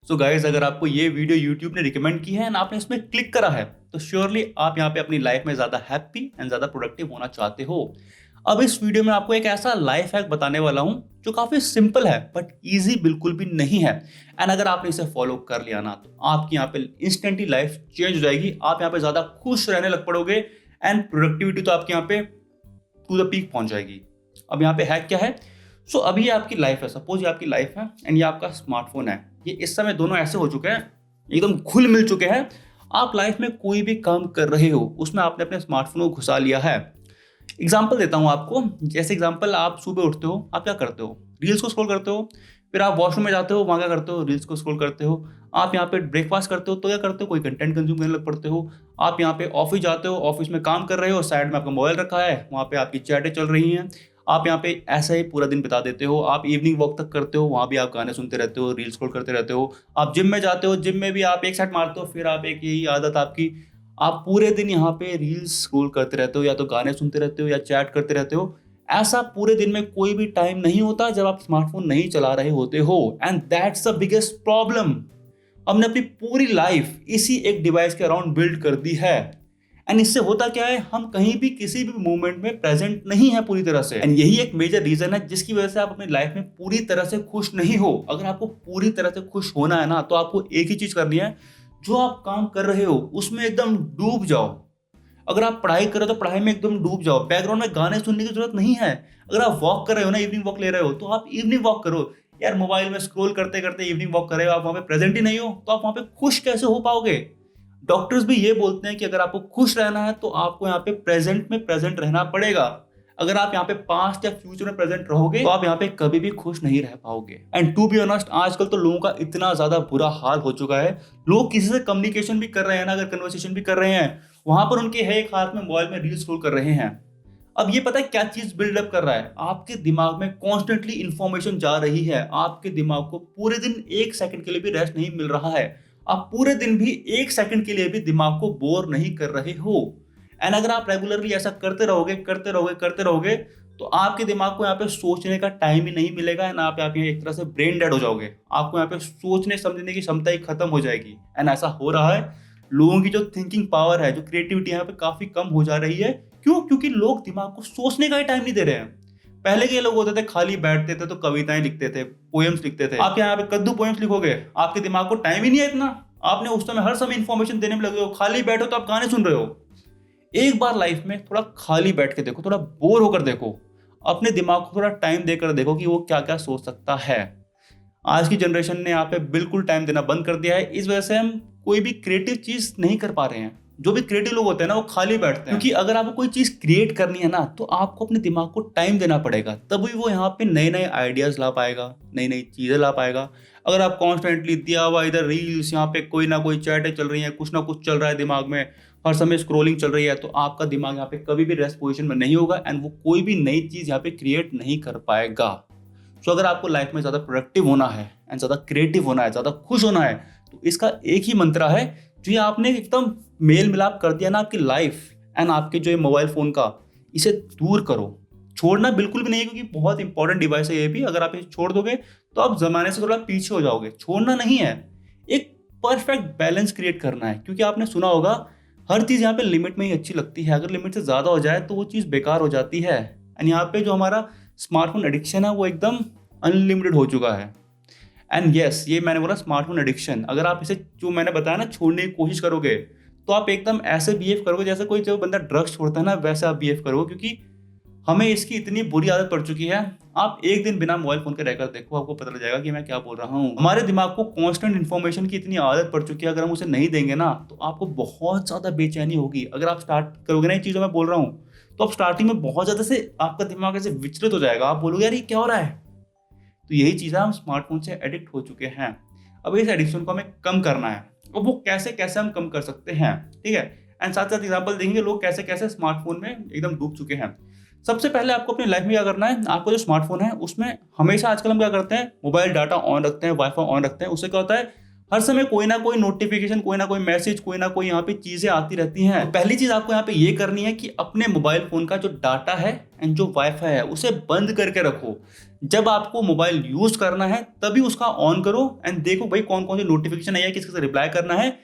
So guys, अगर आपको ये वीडियो यूट्यूब ने रिकमेंड की है एंड आपने इसमें क्लिक करा है तो श्योरली आप यहाँ पे अपनी लाइफ में ज़्यादा हैप्पी एंड ज़्यादा प्रोडक्टिव होना चाहते हो। अब इस वीडियो में आपको एक ऐसा लाइफ हैक बताने वाला हूँ जो काफ़ी सिंपल है बट ईजी बिल्कुल भी नहीं है। एंड अगर आपने इसे फॉलो कर लिया ना तो आपकी यहाँ पे इंस्टेंटली लाइफ चेंज हो जाएगी। आप यहाँ पे ज़्यादा खुश रहने लग पड़ोगे एंड प्रोडक्टिविटी तो आपके यहाँ पे टू द पीक पहुँच जाएगी। अब यहाँ पे हैक क्या है? सो अभी ये आपकी लाइफ है, सपोज ये आपकी लाइफ है एंड ये आपका स्मार्टफोन है। ये इस समय दोनों ऐसे हो चुके हैं, एकदम घुल मिल चुके हैं। आप लाइफ में कोई भी काम कर रहे हो उसमें आपने अपने स्मार्टफोन को घुसा लिया है। एग्जाम्पल देता हूँ आपको। जैसे एग्जाम्पल, आप सुबह उठते हो, आप क्या करते हो? रील्स को स्क्रॉल करते हो। फिर आप वॉशरूम में जाते हो, वहाँ क्या करते हो? रील्स को स्क्रॉल करते हो। आप यहाँ पे ब्रेकफास्ट करते हो तो क्या करते हो? कोई कंटेंट कंज्यूम करने लग पड़ते हो। आप यहाँ पे ऑफिस जाते हो, ऑफिस में काम कर रहे हो, साइड में आपका मोबाइल रखा है, वहाँ पे आपकी चैटें चल रही हैं। आप यहाँ पे ऐसा ही पूरा दिन बिता देते हो। आप इवनिंग वॉक तक करते हो, वहाँ भी आप गाने सुनते रहते हो, रील्स स्क्रॉल करते रहते हो। आप जिम में जाते हो, जिम में भी आप एक सेट मारते हो, फिर आप एक यही आदत आपकी, आप पूरे दिन यहाँ पे रील्स स्क्रॉल करते रहते हो, या तो गाने सुनते रहते हो या चैट करते रहते हो। ऐसा पूरे दिन में कोई भी टाइम नहीं होता जब आप स्मार्टफोन नहीं चला रहे होते हो। And that's the biggest problem. हमने अपनी पूरी लाइफ इसी एक डिवाइस के अराउंड बिल्ड कर दी है। एंड इससे होता क्या है, हम कहीं भी किसी भी मोमेंट में प्रेजेंट नहीं है पूरी तरह से। एंड यही एक मेजर रीजन है जिसकी वजह से आप अपनी लाइफ में पूरी तरह से खुश नहीं हो। अगर आपको पूरी तरह से खुश होना है ना तो आपको एक ही चीज करनी है, जो आप काम कर रहे हो उसमें एकदम डूब जाओ। अगर आप पढ़ाई कर रहे हो तो पढ़ाई में एकदम डूब जाओ। बैकग्राउंड में गाने सुनने की जरूरत नहीं है। अगर आप वॉक कर रहे हो ना, इवनिंग वॉक ले रहे हो, तो आप इवनिंग वॉक करो। यार मोबाइल में स्क्रॉल करते करते इवनिंग वॉक कर रहे हो, आप वहां पे प्रेजेंट ही नहीं हो, तो आप वहां पे खुश कैसे हो पाओगे? डॉक्टर्स भी ये बोलते हैं कि अगर आपको खुश रहना है तो आपको यहाँ पे प्रेजेंट में प्रेजेंट रहना पड़ेगा। अगर आप यहाँ पे पास्ट या फ्यूचर में प्रेजेंट रहोगे तो आप यहाँ पे कभी भी खुश नहीं रह पाओगे। एंड टू बी ऑनेस्ट, आजकल तो लोगों का इतना ज्यादा बुरा हाल हो चुका है, लोग किसी से कम्युनिकेशन भी कर रहे हैं ना, अगर कन्वर्सेशन भी कर रहे हैं, वहां पर उनके है एक हाथ में मोबाइल में रील स्क्रॉल कर रहे हैं। अब ये पता है क्या चीज बिल्डअप कर रहा है? आपके दिमाग में कॉन्स्टेंटली इंफॉर्मेशन जा रही है। आपके दिमाग को पूरे दिन एक सेकंड के लिए भी रेस्ट नहीं मिल रहा है। आप पूरे दिन भी एक सेकंड के लिए भी दिमाग को बोर नहीं कर रहे हो। एंड अगर आप रेगुलरली ऐसा करते रहोगे करते रहोगे करते रहोगे तो आपके दिमाग को यहाँ पे सोचने का टाइम ही नहीं मिलेगा। एंड आप यहाँ पे एक तरह से ब्रेन डेड हो जाओगे। आपको यहाँ पे सोचने समझने की क्षमता ही खत्म हो जाएगी। एंड ऐसा हो रहा है, लोगों की जो थिंकिंग पावर है, जो क्रिएटिविटी यहाँ पे काफी कम हो जा रही है। क्यों? क्योंकि लोग दिमाग को सोचने का ही टाइम नहीं दे रहे हैं। पहले के लोग होते थे खाली बैठते थे तो कविताएं लिखते थे, पोएम्स लिखते थे। आप यहाँ पे कद्दू पोएम्स लिखोगे, आपके दिमाग को टाइम ही नहीं है इतना। आपने उस समय हर समय इंफॉर्मेशन देने में लगे हो। खाली बैठो तो आप गाने सुन रहे हो। एक बार लाइफ में थोड़ा खाली बैठ के देखो, थोड़ा बोर होकर देखो, अपने दिमाग को थोड़ा टाइम देकर देखो कि वो क्या क्या सोच सकता है। आज की जनरेशन ने यहाँ पे बिल्कुल टाइम देना बंद कर दिया है। इस वजह से हम कोई भी क्रिएटिव चीज नहीं कर पा रहे हैं। जो भी क्रिएटिव लोग होते हैं ना, वो खाली बैठते हैं। क्योंकि अगर आपको कोई चीज क्रिएट करनी है ना तो आपको अपने दिमाग को टाइम देना पड़ेगा, तभी वो यहाँ पे नए नए आइडियाज ला पाएगा, नई नई चीजें ला पाएगा। अगर आप कॉन्स्टेंटली दिया हुआ इधर रील्स, यहाँ पे कोई ना कोई चैटें चल रही हैं, कुछ ना कुछ चल रहा है दिमाग में, हर समय स्क्रोलिंग चल रही है, तो आपका दिमाग यहाँ पे कभी भी रेस्ट पोजीशन में नहीं होगा एंड वो कोई भी नई चीज यहाँ पे क्रिएट नहीं कर पाएगा। सो अगर आपको लाइफ में ज़्यादा प्रोडक्टिव होना है एंड ज़्यादा क्रिएटिव होना है, ज़्यादा खुश होना है, तो इसका एक ही मंत्र है जो ये आपने एकदम मेल मिलाप कर दिया ना आपकी लाइफ एंड आपके जो ये मोबाइल फ़ोन का, इसे दूर करो। छोड़ना बिल्कुल भी नहीं है, क्योंकि बहुत इंपॉर्टेंट डिवाइस है ये भी। अगर आप इसे छोड़ दोगे तो आप ज़माने से थोड़ा पीछे हो जाओगे। छोड़ना नहीं है, एक परफेक्ट बैलेंस क्रिएट करना है। क्योंकि आपने सुना होगा, हर चीज़ यहाँ पे लिमिट में ही अच्छी लगती है। अगर लिमिट से ज़्यादा हो जाए तो वो चीज़ बेकार हो जाती है। एंड यहाँ पे जो हमारा स्मार्टफोन एडिक्शन है वो एकदम अनलिमिटेड हो चुका है। एंड यस, ये मैंने बोला स्मार्टफोन एडिक्शन। अगर आप इसे, जो मैंने बताया ना, छोड़ने की कोशिश करोगे तो आप एकदम ऐसे बिहेव करोगे जैसे कोई जो बंदा ड्रग्स छोड़ता है ना, वैसे आप बिहेव करोगे। क्योंकि हमें इसकी इतनी बुरी आदत पड़ चुकी है। आप एक दिन बिना मोबाइल फोन के रहकर देखो, आपको पता लग जाएगा कि मैं क्या बोल रहा हूँ। हमारे दिमाग को कांस्टेंट इन्फॉर्मेशन की इतनी आदत पड़ चुकी है, अगर हम उसे नहीं देंगे ना तो आपको बहुत ज़्यादा बेचैनी होगी। अगर आप स्टार्ट करोगे ना ये चीज़ें मैं बोल रहा हूँ, तो आप स्टार्टिंग में बहुत ज़्यादा से आपका दिमाग ऐसे विचलित हो जाएगा। आप बोलोगे यार ये क्या हो रहा है। तो यही चीज़ है, हम स्मार्टफोन से एडिक्ट हो चुके हैं। अब इस एडिक्शन को हमें कम करना है। अब वो कैसे कैसे हम कम कर सकते हैं, ठीक है? एंड साथ साथ एग्जांपल देंगे लोग कैसे कैसे स्मार्टफोन में एकदम डूब चुके हैं। सबसे पहले आपको अपनी लाइफ में क्या करना है, आपको जो स्मार्टफोन है उसमें हमेशा आजकल हम क्या करते हैं, मोबाइल डाटा ऑन रखते हैं, वाईफाई ऑन रखते हैं। उससे क्या होता है, हर समय कोई ना कोई नोटिफिकेशन, कोई ना कोई मैसेज, कोई ना कोई यहाँ पे चीजें आती रहती हैं। तो पहली चीज आपको यहाँ पे ये करनी है कि अपने मोबाइल फोन का जो डाटा है एंड जो वाईफाई है उसे बंद करके रखो। जब आपको मोबाइल यूज करना है तभी उसका ऑन करो एंड देखो भाई कौन कौन सी नोटिफिकेशन आई है, किसके से रिप्लाई करना है।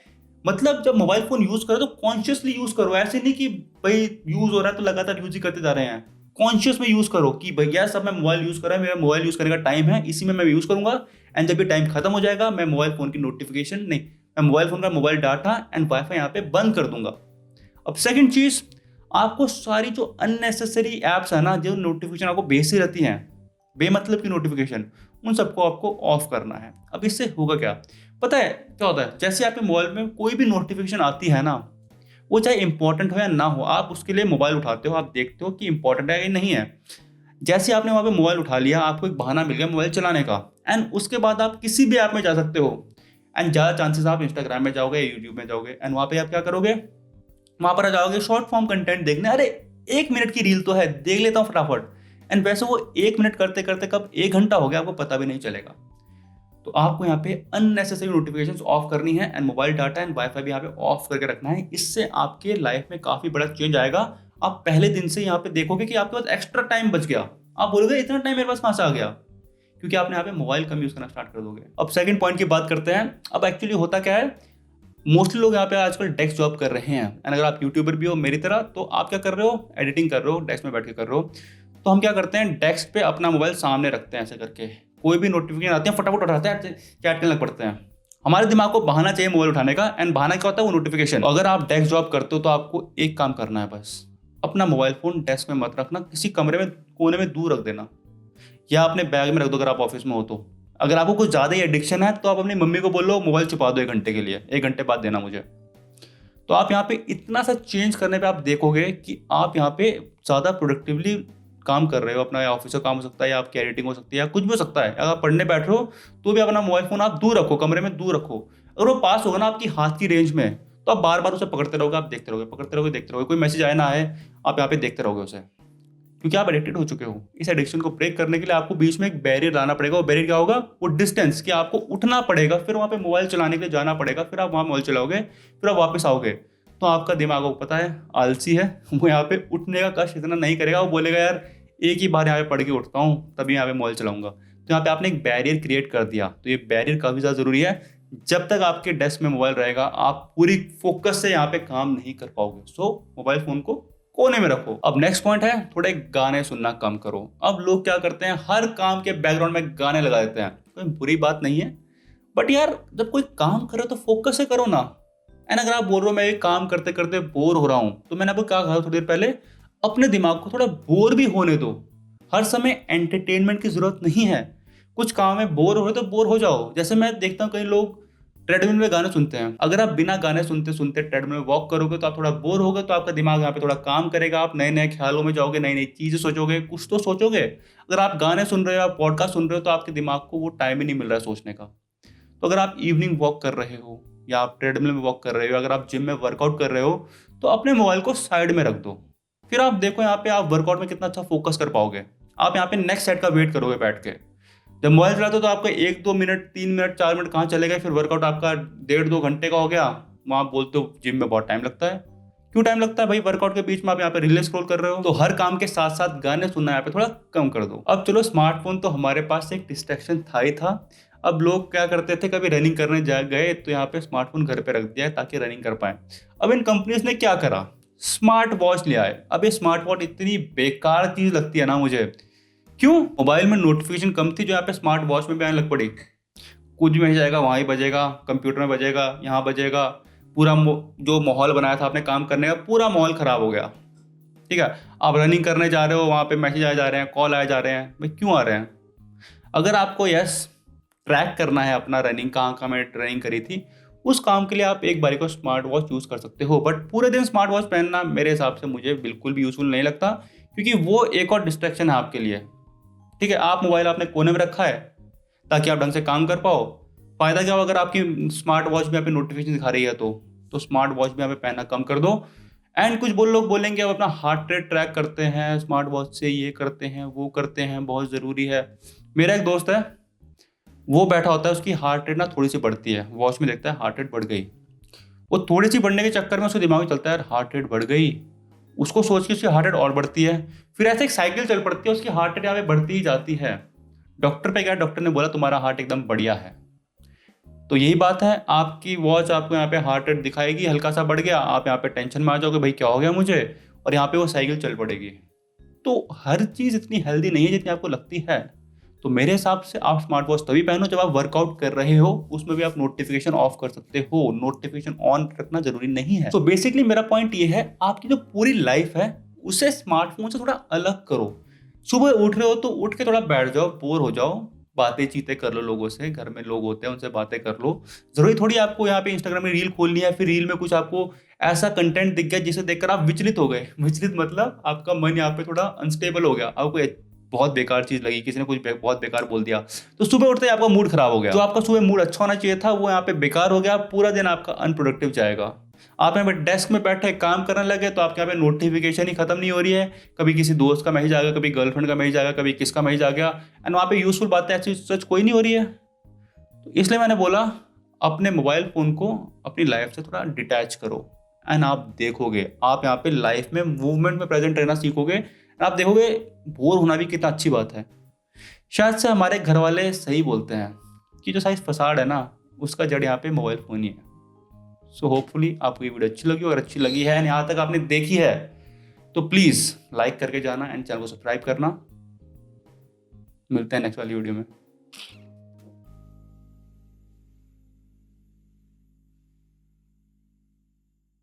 मतलब जब मोबाइल फोन यूज करो तो कॉन्शियसली यूज करो, ऐसे नहीं कि भाई यूज हो रहा है तो लगातार यूज ही करते जा रहे हैं। कॉन्शियस में यूज करो कि भैया सब मैं मोबाइल यूज कर रहा है, मेरा मोबाइल यूज करने का टाइम है, इसी में मैं यूज करूंगा एंड जब ये टाइम खत्म हो जाएगा मैं मोबाइल फोन की नोटिफिकेशन नहीं, मैं मोबाइल फोन का मोबाइल डाटा एंड वाईफाई यहाँ पे बंद कर दूंगा। अब सेकंड चीज, आपको सारी जो अननेसेसरी एप्स है ना, जो नोटिफिकेशन आपको भेजती रहती हैं, बेमतलब की नोटिफिकेशन, उन सबको आपको ऑफ करना है। अब इससे होगा क्या, पता है क्या होता है, जैसे आपके मोबाइल में कोई भी नोटिफिकेशन आती है ना, वो चाहे इंपॉर्टेंट हो या ना हो, आप उसके लिए मोबाइल उठाते हो, आप देखते हो कि इंपॉर्टेंट है या नहीं है। जैसे आपने वहाँ पे मोबाइल उठा लिया, आपको एक बहाना मिल गया मोबाइल चलाने का, एंड उसके बाद आप किसी भी ऐप में जा सकते हो एंड ज़्यादा चांसेस आप इंस्टाग्राम में जाओगे, यूट्यूब में जाओगे एंड वहाँ पे आप क्या करोगे, वहाँ पर आ जाओगे शॉर्ट फॉर्म कंटेंट देखने। अरे 1 मिनट की रील तो है, देख लेता हूँ फटाफट, एंड वैसे वो 1 मिनट करते करते कब 1 घंटा हो गया आपको पता भी नहीं चलेगा। तो आपको यहाँ पे अननेसेसरी नोटिफिकेशंस ऑफ करनी है and mobile data and wifi भी यहाँ पे ऑफ करके रखना है। इससे आपके लाइफ में काफी बड़ा चेंज आएगा। आप पहले दिन से यहाँ पे देखोगे कि आपके पास एक्स्ट्रा टाइम बच गया, आप बोलोगे इतना टाइम मेरे पास कहाँ से आ गया, क्योंकि आपने यहाँ पे मोबाइल कम यूज करना स्टार्ट कर दोगे। अब सेकंड पॉइंट की बात करते हैं। अब एक्चुअली होता क्या है, मोस्टली लोग यहाँ पे आजकल डेस्क जॉब कर रहे हैं एंड अगर आप यूट्यूबर भी हो मेरी तरह, तो आप क्या कर रहे हो, एडिटिंग कर रहे हो, डेस्क में बैठ के कर रहे हो। तो हम क्या करते हैं, डेस्क पे अपना मोबाइल सामने रखते हैं ऐसे करके, कोई भी नोटिफिकेशन आती है फटाफट उठाते हैं, चैट करने लग पड़ते हैं। हमारे दिमाग को बहाना चाहिए मोबाइल उठाने का, एंड बहाना क्या होता है, वो नोटिफिकेशन। अगर आप डेस्क जॉब करते हो तो आपको एक काम करना है बस, अपना मोबाइल फोन डेस्क में मत रखना, किसी कमरे में कोने में दूर रख देना, या अपने बैग में रख दो अगर आप ऑफिस में हो तो। अगर आपको कुछ ज़्यादा ही एडिक्शन है तो आप अपनी मम्मी को बोलो मोबाइल छुपा दो 1 घंटे के लिए, 1 घंटे बाद देना मुझे। तो आप यहाँ पे इतना सा चेंज करने पे आप देखोगे कि आप यहाँ पे ज़्यादा प्रोडक्टिवली काम कर रहे हो। अपना ऑफिस का काम हो सकता है, या आपकी एडिटिंग हो सकती है, या कुछ भी हो सकता है। अगर आप पढ़ने बैठ रहे हो तो भी अपना मोबाइल फोन आप दूर रखो, कमरे में दूर रखो। अगर वो पास होगा ना आपकी हाथ की रेंज में, तो आप बार बार उसे पकड़ते रहोगे, आप देखते रहोगे, पकड़ते रहोगे, देखते रहोगे, कोई मैसेज आए ना आए आप यहाँ पे देखते रहोगे उसे, क्योंकि आप एडिक्टेड हो चुके हो। इस एडिक्शन को ब्रेक करने के लिए आपको बीच में एक बैरियर लाना पड़ेगा। वो बैरियर क्या होगा, वो डिस्टेंस, कि आपको उठना पड़ेगा, फिर वहाँ पे मोबाइल चलाने के लिए जाना पड़ेगा, फिर आप वहाँ मोबाइल चलाओगे, फिर आप वापस आओगे। तो आपका दिमाग को पता है आलसी है, वो यहाँ पे उठने का कष्ट इतना नहीं करेगा, वो बोलेगा यार एक ही बार यहाँ पे पढ़ के उठता हूँ तभी यहाँ पे मोबाइल चलाऊंगा। तो यहाँ पे आपने एक बैरियर क्रिएट कर दिया, तो ये बैरियर काफ़ी ज़्यादा ज़रूरी है। जब तक आपके डेस्क में मोबाइल रहेगा आप पूरी फोकस से यहाँ पे काम नहीं कर पाओगे। सो मोबाइल फोन को कोने में रखो। अब नेक्स्ट पॉइंट है, थोड़े गाने सुनना कम करो। अब लोग क्या करते हैं, हर काम के बैकग्राउंड में गाने लगा देते हैं। कोई बुरी बात नहीं है, बट यार जब कोई काम करे तो फोकस से करो ना। एंड अगर आप बोल रहे हो मैं ये काम करते करते बोर हो रहा हूँ, तो मैंने आपको क्या कहा थोड़ी देर पहले, अपने दिमाग को थोड़ा बोर भी होने दो। हर समय एंटरटेनमेंट की जरूरत नहीं है। कुछ काम में बोर हो रहे तो बोर हो जाओ। जैसे मैं देखता हूँ कई लोग ट्रेडमिल में गाने सुनते हैं। अगर आप बिना गाने सुनते सुनते ट्रेडमिल में वॉक करोगे तो आप थोड़ा बोर होगे, तो आपका दिमाग यहाँ पे थोड़ा काम करेगा, आप नए नए ख्यालों में जाओगे, नई नई चीजें सोचोगे, कुछ तो सोचोगे। अगर आप गाने सुन रहे हो, आप पॉडकास्ट सुन रहे हो, तो आपके दिमाग को वो टाइम ही नहीं मिल रहा है सोचने का। तो अगर आप इवनिंग वॉक कर रहे हो, या आप ट्रेडमिल में वॉक कर रहे हो, अगर आप जिम में वर्कआउट कर रहे हो, तो अपने मोबाइल को साइड में रख दो। फिर आप देखो यहाँ पे आप वर्कआउट में कितना अच्छा फोकस कर पाओगे। आप यहाँ पे नेक्स्ट सेट का वेट करोगे बैठ के। जब मोबाइल चलाते हो तो आपका 1-2 मिनट, 3 मिनट, 4 मिनट कहाँ चले गए, फिर वर्कआउट आपका 1.5-2 घंटे का हो गया। वहाँ आप बोलते हो जिम में बहुत टाइम लगता है। क्यों टाइम लगता है भाई, वर्कआउट के बीच में आप यहाँ पे रील स्क्रॉल कर रहे हो। तो हर काम के साथ साथ गाने सुनना यहाँ पे थोड़ा कम कर दो। अब चलो, स्मार्टफोन तो हमारे पास एक डिस्ट्रैक्शन था ही था। अब लोग क्या करते थे, कभी रनिंग करने जा गए तो यहाँ पे स्मार्टफोन घर पे रख दिया है ताकि रनिंग कर पाए। अब इन कंपनीज ने क्या करा, स्मार्ट वॉच ले आए। अब ये स्मार्ट वॉच इतनी बेकार चीज लगती है ना मुझे। क्यों, मोबाइल में नोटिफिकेशन कम थी जो यहाँ पे स्मार्ट वॉच में भी आने लग पड़ी। कुछ भी मैसेज आएगा वहाँ ही बजेगा, कंप्यूटर में बजेगा, यहाँ बजेगा। पूरा जो माहौल बनाया था अपने काम करने का, पूरा माहौल खराब हो गया। ठीक है, आप रनिंग करने जा रहे हो, वहाँ पे मैसेज आए जा रहे हैं, कॉल आए जा रहे हैं, भाई क्यों आ रहे हैं। अगर आपको ट्रैक करना है अपना रनिंग, कहाँ मैं रनिंग करी थी, उस काम के लिए आप एक बारी को स्मार्ट वॉच यूज़ कर सकते हो। बट पूरे दिन स्मार्ट वॉच पहनना मेरे हिसाब से मुझे बिल्कुल भी यूजफुल नहीं लगता, क्योंकि वो एक और डिस्ट्रैक्शन है आपके लिए। ठीक है, आप मोबाइल आपने कोने में रखा है ताकि आप ढंग से काम कर पाओ। फायदा क्या हो अगर आपकी स्मार्ट वॉच भी यहाँ पे नोटिफिकेशन दिखा रही है, तो स्मार्ट वॉच भी यहाँ पे पहनना कम कर दो। एंड कुछ लोग बोलेंगे अब अपना हार्ट रेट ट्रैक करते हैं स्मार्ट वॉच से, ये करते हैं, वो करते हैं, बहुत ज़रूरी है। मेरा एक दोस्त है, वो बैठा होता है, उसकी हार्ट रेट ना थोड़ी सी बढ़ती है, वॉच में देखता है हार्ट रेट बढ़ गई। वो थोड़ी सी बढ़ने के चक्कर में उसके दिमाग में चलता है यार हार्ट रेट बढ़ गई, उसको सोच के उसकी हार्ट रेट और बढ़ती है, फिर ऐसे एक साइकिल चल पड़ती है, उसकी हार्ट रेट यहाँ पे बढ़ती ही जाती है। डॉक्टर पे गया, डॉक्टर ने बोला तुम्हारा हार्ट एकदम बढ़िया है। तो यही बात है, आपकी वॉच आपको यहाँ पे हार्ट रेट दिखाएगी हल्का सा बढ़ गया, आप यहाँ पे टेंशन में आ जाओगे भाई क्या हो गया मुझे, और यहाँ पे वो साइकिल चल पड़ेगी। तो हर चीज़ इतनी हेल्दी नहीं है जितनी आपको लगती है। तो मेरे हिसाब से आप स्मार्ट वॉच तभी पहनो जब आप वर्कआउट कर रहे हो, उसमें भी आप नोटिफिकेशन ऑफ कर सकते हो, नोटिफिकेशन ऑन रखना जरूरी नहीं है। तो बेसिकली मेरा पॉइंट ये है, आपकी जो पूरी लाइफ है उसे स्मार्टफोन से थोड़ा अलग करो। सुबह उठ रहे हो तो उठ के थोड़ा बैठ जाओ, बोर हो जाओ, बातें चीतें कर लो लोगों से, घर में लोग होते हैं उनसे बातें कर लो। जरूरी थोड़ी आपको यहाँ पे इंस्टाग्राम में रील खोलनी है, फिर रील में कुछ आपको ऐसा कंटेंट दिख गया जिसे देखकर आप विचलित हो गए। विचलित मतलब आपका मन यहाँ पे थोड़ा अनस्टेबल हो गया, आपको बहुत बेकार चीज लगी, किसी ने कुछ बहुत बेकार बोल दिया, तो सुबह उठते ही आपका मूड खराब हो गया। जो आपका सुबह मूड अच्छा होना चाहिए था वो यहाँ पे बेकार हो गया, पूरा दिन आपका अनप्रोडक्टिव जाएगा। आप यहाँ पे डेस्क में बैठे काम करने लगे तो आपके यहाँ पे नोटिफिकेशन ही खत्म नहीं हो रही है, कभी किसी दोस्त का मैसेज आ गया, कभी गर्लफ्रेंड का मैसेज आ गया, कभी किसका मैसेज आ गया, एंड वहाँ पे यूजफुल बातें ऐसी सच कोई नहीं हो रही है। तो इसलिए मैंने बोला अपने मोबाइल फ़ोन को अपनी लाइफ से थोड़ा डिटैच करो, एंड आप देखोगे आप यहाँ पे लाइफ में मूवमेंट में प्रेजेंट रहना सीखोगे, एंड आप देखोगे बोर होना भी कितना अच्छी बात है। शायद से हमारे घर वाले सही बोलते हैं कि जो साइज फसाड है ना, उसका जड़ यहाँ पे मोबाइल फ़ोन ही है। सो होपफुली आपको ये वीडियो अच्छी लगी, और अच्छी लगी है एंड यहाँ तक आपने देखी है तो प्लीज़ लाइक करके जाना एंड चैनल को सब्सक्राइब करना। मिलते हैं नेक्स्ट वाली वीडियो में।